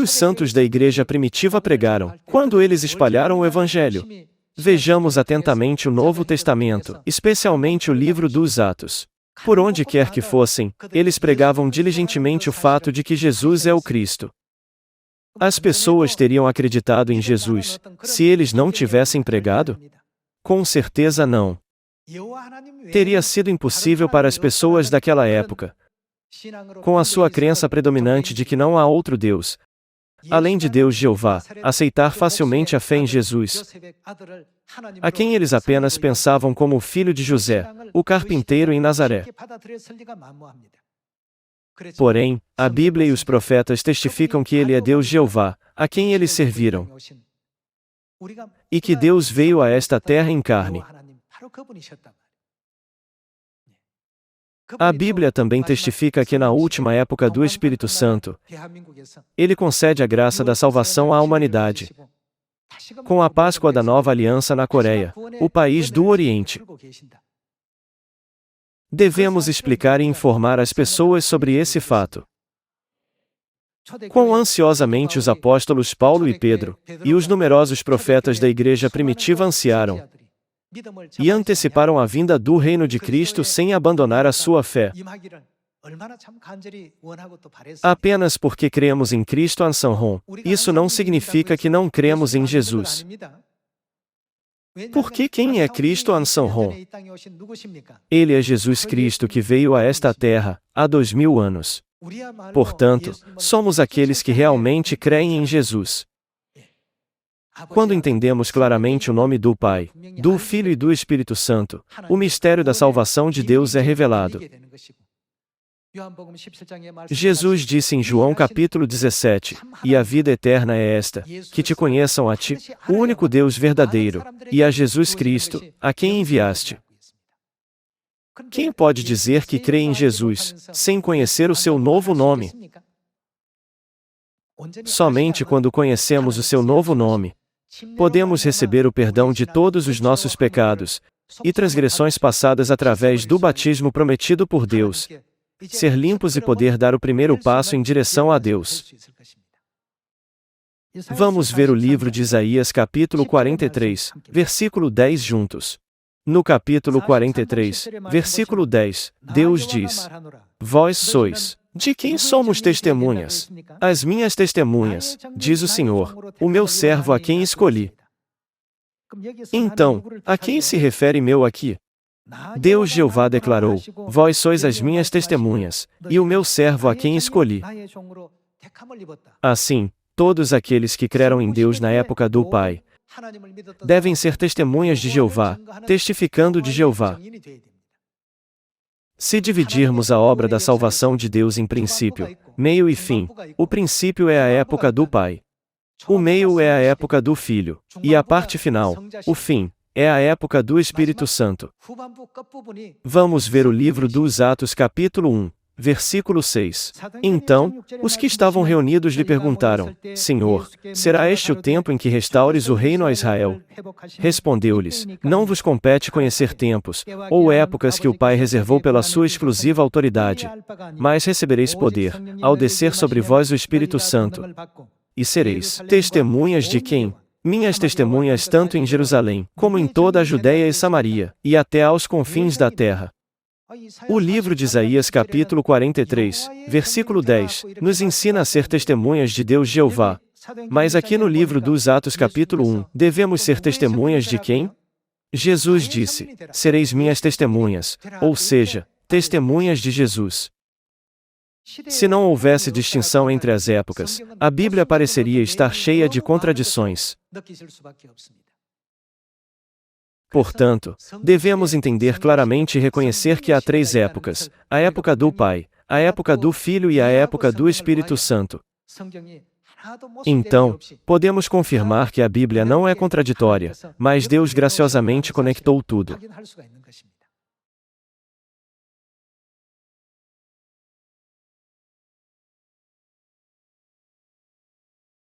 os santos da igreja primitiva pregaram, quando eles espalharam o Evangelho? Vejamos atentamente o Novo Testamento, especialmente o livro dos Atos. Por onde quer que fossem, eles pregavam diligentemente o fato de que Jesus é o Cristo. As pessoas teriam acreditado em Jesus, se eles não tivessem pregado? Com certeza não. Teria sido impossível para as pessoas daquela época, com a sua crença predominante de que não há outro Deus, além de Deus Jeová, aceitar facilmente a fé em Jesus, a quem eles apenas pensavam como o filho de José, o carpinteiro em Nazaré. Porém, a Bíblia e os profetas testificam que ele é Deus Jeová, a quem eles serviram, e que Deus veio a esta terra em carne. A Bíblia também testifica que na última época do Espírito Santo, ele concede a graça da salvação à humanidade. Com a Páscoa da Nova Aliança na Coreia, o país do Oriente. Devemos explicar e informar as pessoas sobre esse fato. Quão ansiosamente os apóstolos Paulo e Pedro, e os numerosos profetas da igreja primitiva ansiaram e anteciparam a vinda do reino de Cristo sem abandonar a sua fé. Apenas porque cremos em Cristo Ansanhon, isso não significa que não cremos em Jesus. Porque quem é Cristo Ansanhon? Ele é Jesus Cristo que veio a esta terra, há 2000 anos. Portanto, somos aqueles que realmente creem em Jesus. Quando entendemos claramente o nome do Pai, do Filho e do Espírito Santo, o mistério da salvação de Deus é revelado. Jesus disse em João capítulo 17, e a vida eterna é esta, que te conheçam a ti, o único Deus verdadeiro, e a Jesus Cristo, a quem enviaste. Quem pode dizer que crê em Jesus, sem conhecer o seu novo nome? Somente quando conhecemos o seu novo nome, podemos receber o perdão de todos os nossos pecados e transgressões passadas através do batismo prometido por Deus, ser limpos e poder dar o primeiro passo em direção a Deus. Vamos ver o livro de Isaías capítulo 43, versículo 10 juntos. No capítulo 43, versículo 10, Deus diz: Vós sois, de quem somos testemunhas? As minhas testemunhas, diz o Senhor, o meu servo a quem escolhi. Então, a quem se refere meu aqui? Deus Jeová declarou: Vós sois as minhas testemunhas, e o meu servo a quem escolhi. Assim, todos aqueles que creram em Deus na época do Pai devem ser testemunhas de Jeová, testificando de Jeová. Se dividirmos a obra da salvação de Deus em princípio, meio e fim, o princípio é a época do Pai. O meio é a época do Filho, e a parte final, o fim, é a época do Espírito Santo. Vamos ver o livro dos Atos capítulo 1, versículo 6. Então, os que estavam reunidos lhe perguntaram: Senhor, será este o tempo em que restaures o reino a Israel? Respondeu-lhes: Não vos compete conhecer tempos, ou épocas que o Pai reservou pela sua exclusiva autoridade, mas recebereis poder, ao descer sobre vós o Espírito Santo, e sereis testemunhas de quem? Minhas testemunhas tanto em Jerusalém, como em toda a Judéia e Samaria, e até aos confins da terra. O livro de Isaías capítulo 43, versículo 10, nos ensina a ser testemunhas de Deus Jeová. Mas aqui no livro dos Atos capítulo 1, devemos ser testemunhas de quem? Jesus disse: Sereis minhas testemunhas, ou seja, testemunhas de Jesus. Se não houvesse distinção entre as épocas, a Bíblia pareceria estar cheia de contradições. Portanto, devemos entender claramente e reconhecer que há 3 épocas: a época do Pai, a época do Filho e a época do Espírito Santo. Então, podemos confirmar que a Bíblia não é contraditória, mas Deus graciosamente conectou tudo.